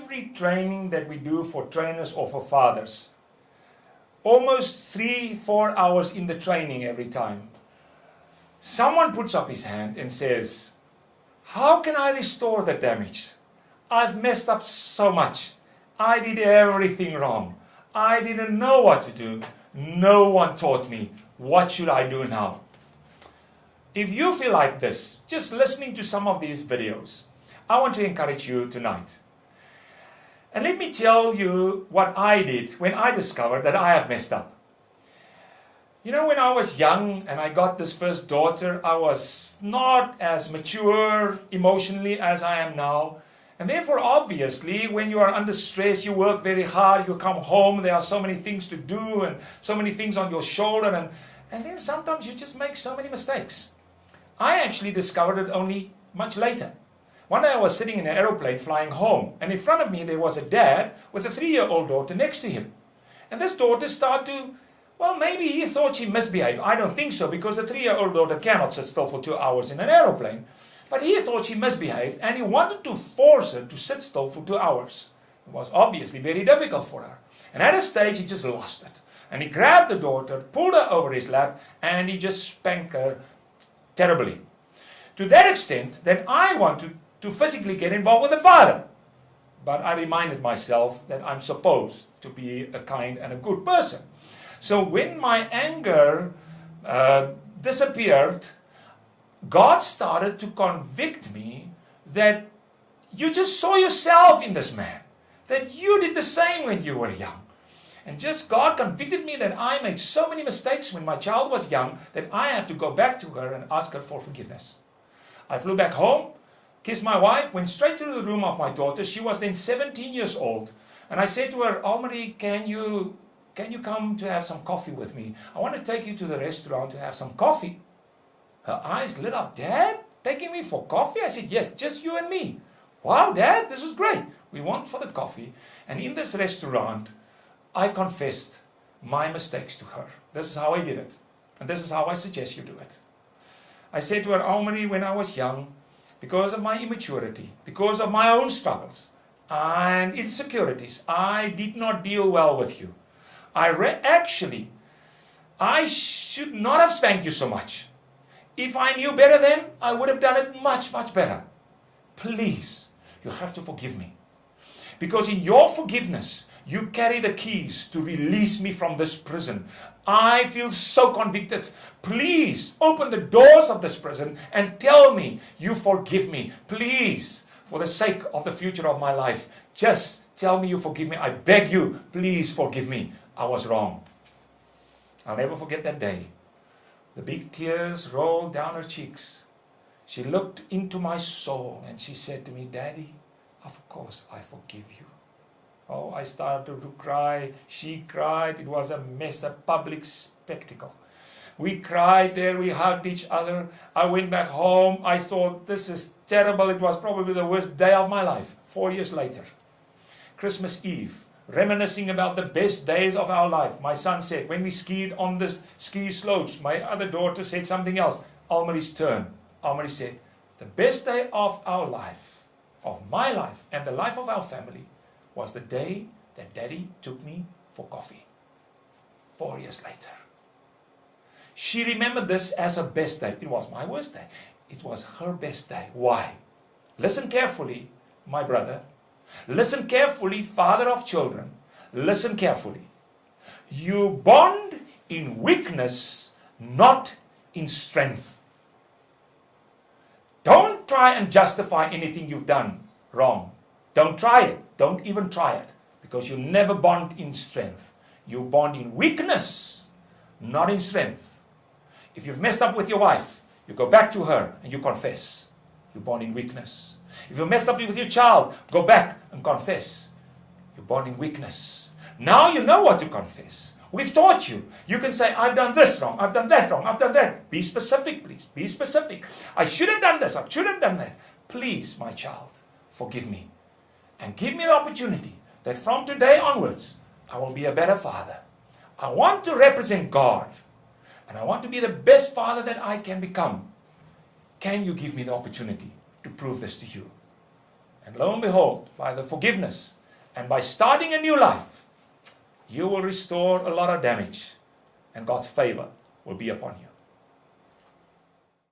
every training that we do for trainers or for fathers, almost 3-4 hours in the training every time, someone puts up his hand and says, how can I restore the damage? I've messed up so much. I did everything wrong. I didn't know what to do. No one taught me. What should I do now? If you feel like this, just listening to some of these videos, I want to encourage you tonight. And let me tell you what I did when I discovered that I have messed up. You know, when I was young and I got this first daughter, I was not as mature emotionally as I am now. And therefore, obviously, when you are under stress, you work very hard, you come home, there are so many things to do and so many things on your shoulder. And then sometimes you just make so many mistakes. I actually discovered it only much later. One day I was sitting in an aeroplane flying home, and in front of me there was a dad with a 3-year-old daughter next to him. And this daughter started to, well, maybe he thought she misbehaved. I don't think so, because the 3-year-old daughter cannot sit still for 2 hours in an aeroplane. But he thought she misbehaved, and he wanted to force her to sit still for 2 hours. It was obviously very difficult for her. And at a stage, he just lost it. And he grabbed the daughter, pulled her over his lap, and he just spanked her terribly. To that extent that I wanted to physically get involved with the father. But I reminded myself that I'm supposed to be a kind and a good person. So when my anger disappeared, God started to convict me that you just saw yourself in this man. That you did the same when you were young. And just God convicted me that I made so many mistakes when my child was young that I have to go back to her and ask her for forgiveness. I flew back home, kissed my wife, went straight to the room of my daughter. She was then 17 years old. And I said to her, Almarie, can you come to have some coffee with me? I want to take you to the restaurant to have some coffee. Her eyes lit up. Dad, taking me for coffee? I said, yes, just you and me. Wow, Dad, this is great. We went for the coffee. And in this restaurant, I confessed my mistakes to her. This is how I did it. And this is how I suggest you do it. I said to her, Almarie, when I was young, because of my immaturity, because of my own struggles and insecurities, I did not deal well with you. Actually, I should not have spanked you so much. If I knew better then, I would have done it much, much better. Please, you have to forgive me. Because in your forgiveness, you carry the keys to release me from this prison. I feel so convicted. Please open the doors of this prison and tell me you forgive me. Please, for the sake of the future of my life, just tell me you forgive me. I beg you, please forgive me. I was wrong. I'll never forget that day. The big tears rolled down her cheeks. She looked into my soul and she said to me, Daddy, of course I forgive you. Oh, I started to cry. She cried. It was a mess, a public spectacle. We cried there. We hugged each other. I went back home. I thought, this is terrible. It was probably the worst day of my life. 4 years later, Christmas Eve, reminiscing about the best days of our life. My son said, when we skied on the ski slopes, my other daughter said something else. Almarie's turn. Almarie said, the best day of our life, of my life, and the life of our family, was the day that Daddy took me for coffee. 4 years later. She remembered this as her best day. It was my worst day. It was her best day. Why? Listen carefully, my brother. Listen carefully, father of children. Listen carefully. You bond in weakness, not in strength. Don't try and justify anything you've done wrong. Don't try it. Don't even try it. Because you never bond in strength. You bond in weakness, not in strength. If you've messed up with your wife, you go back to her and you confess. You bond in weakness. If you messed up with your child, go back and confess. You bond in weakness. Now you know what to confess. We've taught you. You can say, I've done this wrong. I've done that wrong. I've done that. Be specific, please. Be specific. I should have done this. I should have done that. Please, my child, forgive me. And give me the opportunity that from today onwards, I will be a better father. I want to represent God. And I want to be the best father that I can become. Can you give me the opportunity to prove this to you? And lo and behold, by the forgiveness And by starting a new life, you will restore a lot of damage, and God's favor will be upon you.